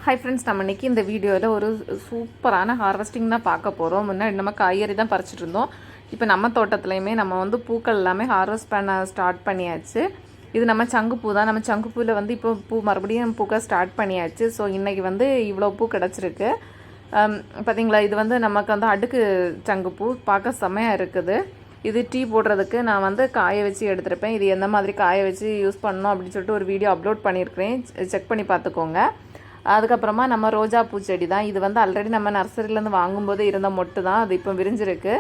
Hi friends, நம்ம இன்றைக்கி இந்த வீடியோவில் ஒரு சூப்பரான ஹார்வெஸ்டிங் தான் பார்க்க போகிறோம். முன்னாடி நம்ம காய்கறி தான் பறிச்சுட்டு இருந்தோம். இப்போ நம்ம தோட்டத்துலையுமே நம்ம வந்து பூக்கள் எல்லாமே ஹார்வெஸ்ட் பண்ண ஸ்டார்ட் பண்ணியாச்சு. இது நம்ம சங்குப்பூ தான். நம்ம சங்குப்பூவில் வந்து இப்போ பூ மறுபடியும் பூக்க ஸ்டார்ட் பண்ணியாச்சு. ஸோ இன்றைக்கி வந்து இவ்வளோ பூ கிடச்சிருக்கு. பார்த்திங்களா, இது வந்து நமக்கு வந்து அடுக்கு சங்குப்பூ பார்க்க செம்மையாக இருக்குது. இது டீ போடுறதுக்கு நான் வந்து காய வச்சு எடுத்துருப்பேன். இது எந்த மாதிரி காய வச்சு யூஸ் பண்ணணும் அப்படின்னு சொல்லிட்டு ஒரு வீடியோ அப்லோட் பண்ணியிருக்கிறேன். செக் பண்ணி பார்த்துக்கோங்க. அதுக்கப்புறமா நம்ம ரோஜா பூச்செடி தான். இது வந்து ஆல்ரெடி நம்ம நர்சரியிலேருந்து வாங்கும்போது இருந்த மொட்டு தான். அது இப்போ விரிஞ்சிருக்கு.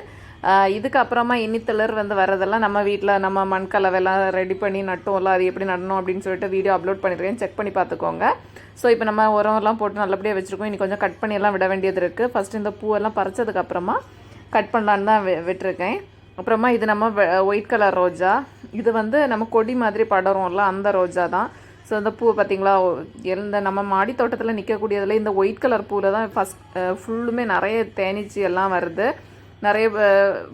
இதுக்கப்புறமா இனி திளர் வந்து வரதெல்லாம் நம்ம வீட்டில் நம்ம மண்கலவெல்லாம் ரெடி பண்ணி நட்டோம்ல, அது எப்படி நடணும் அப்படின்னு சொல்லிட்டு வீடியோ அப்லோட் பண்ணியிருக்கேன். செக் பண்ணி பார்த்துக்கோங்க. ஸோ இப்போ நம்ம உரம்லாம் போட்டு நல்லபடியாக வச்சுருக்கோம். இனி கொஞ்சம் கட் பண்ணியெல்லாம் விட வேண்டியது இருக்குது. ஃபஸ்ட்டு இந்த பூவெல்லாம் பறிச்சதுக்கப்புறமா கட் பண்ணலான்னு தான் விட்டுருக்கேன். அப்புறமா இது நம்ம ஒயிட் கலர் ரோஜா. இது வந்து நம்ம கொடி மாதிரி படரும்ல, அந்த ரோஜா தான். ஸோ இந்த பூவை பார்த்திங்களா, இந்த நம்ம மாடி தோட்டத்தில் நிற்கக்கூடியதில் இந்த ஒயிட் கலர் பூவில் தான் ஃபுல்லுமே நிறைய தேனீச்சி எல்லாம் வருது. நிறைய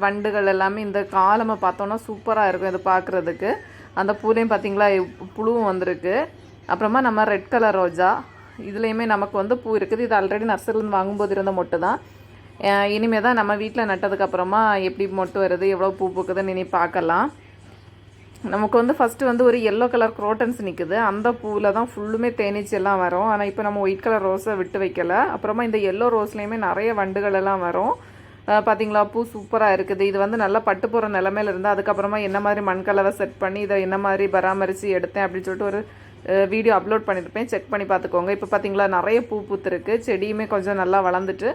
வண்டுகள் எல்லாமே இந்த காலமை பார்த்தோன்னா சூப்பராக இருக்கும் இது பார்க்குறதுக்கு. அந்த பூலையும் பார்த்திங்களா புழுவும் வந்திருக்கு. அப்புறமா நம்ம ரெட் கலர் ரோஜா, இதுலேயுமே நமக்கு வந்து பூ இருக்குது. இது ஆல்ரெடி நர்சரிலேருந்து வாங்கும்போது இருந்த மொட்டு தான். இனிமேல் தான் நம்ம வீட்டில் நட்டதுக்கப்புறமா எப்படி மொட்டு வருது, எவ்வளோ பூ பூக்குதுன்னு இனி பார்க்கலாம். நமக்கு வந்து ஃபஸ்ட்டு வந்து ஒரு எல்லோ கலர் குரோட்டன்ஸ் நிற்குது. அந்த பூவில் தான் ஃபுல்லுமே தேனீச்சி எல்லாம் வரும். ஆனால் இப்போ நம்ம ஒயிட் கலர் ரோஸை விட்டு வைக்கலை. அப்புறமா இந்த எல்லோ ரோஸ்லேயுமே நிறைய வண்டுகள் எல்லாம் வரும். பார்த்திங்களா, பூ சூப்பராக இருக்குது. இது வந்து நல்லா பட்டு போகிற நிலமையில இருந்தால் அதுக்கப்புறமா என்ன மாதிரி மண்கலவை செட் பண்ணி இதை என்ன மாதிரி பராமரித்து எடுத்தேன் அப்படின்னு சொல்லிட்டு ஒரு வீடியோ அப்லோட் பண்ணியிருப்பேன். செக் பண்ணி பார்த்துக்கோங்க. இப்போ பார்த்திங்களா நிறைய பூ பூத்துருக்கு. செடியுமே கொஞ்சம் நல்லா வளர்ந்துட்டு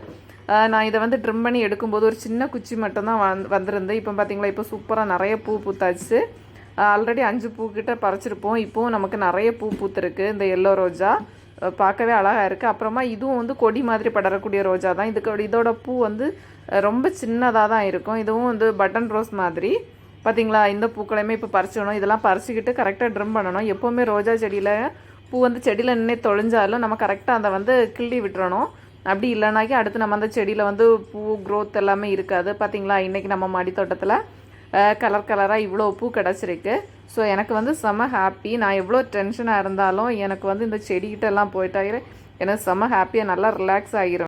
நான் இதை வந்து ட்ரிம் பண்ணி எடுக்கும்போது ஒரு சின்ன குச்சி மட்டும்தான் வந்திருந்து. இப்போ பார்த்திங்களா இப்போ சூப்பராக நிறைய பூ பூத்தாச்சு. ஆல்ரெடி 5 பூக்கிட்ட பறிச்சிருப்போம். இப்போவும் நமக்கு நிறைய பூ பூத்துருக்கு. இந்த எல்லோ ரோஜா பார்க்கவே அழகாக இருக்குது. அப்புறமா இதுவும் வந்து கொடி மாதிரி படரக்கூடிய ரோஜா தான். இதோட பூ வந்து ரொம்ப சின்னதாக தான் இருக்கும். இதுவும் வந்து பட்டன் ரோஸ் மாதிரி. பார்த்திங்களா, இந்த பூக்களையுமே இப்போ பறிச்சிடணும். இதெல்லாம் பறிச்சிக்கிட்டு கரெக்டாக ட்ரிம் பண்ணணும். எப்போவுமே ரோஜா செடியில் பூ வந்து செடியில் நின்று தொலைஞ்சாலும் நம்ம கரெக்டாக அதை வந்து கிள்ளி விட்டுறணும். அப்படி இல்லைனாக்கி அடுத்து நம்ம அந்த செடியில் வந்து பூ க்ரோத் எல்லாமே இருக்காது. பார்த்திங்களா, இன்றைக்கி நம்ம மாடி தோட்டத்தில் கலர் கலராக இவ்வளோ பூ கிடச்சிருக்கு. ஸோ எனக்கு வந்து செம்ம ஹாப்பி. நான் எவ்வளோ டென்ஷனாக இருந்தாலும் எனக்கு வந்து இந்த செடிக்கிட்டெல்லாம் போயிட்டாலே எனக்கு செம்ம ஹாப்பியாக நல்லா ரிலாக்ஸ் ஆகிரும்.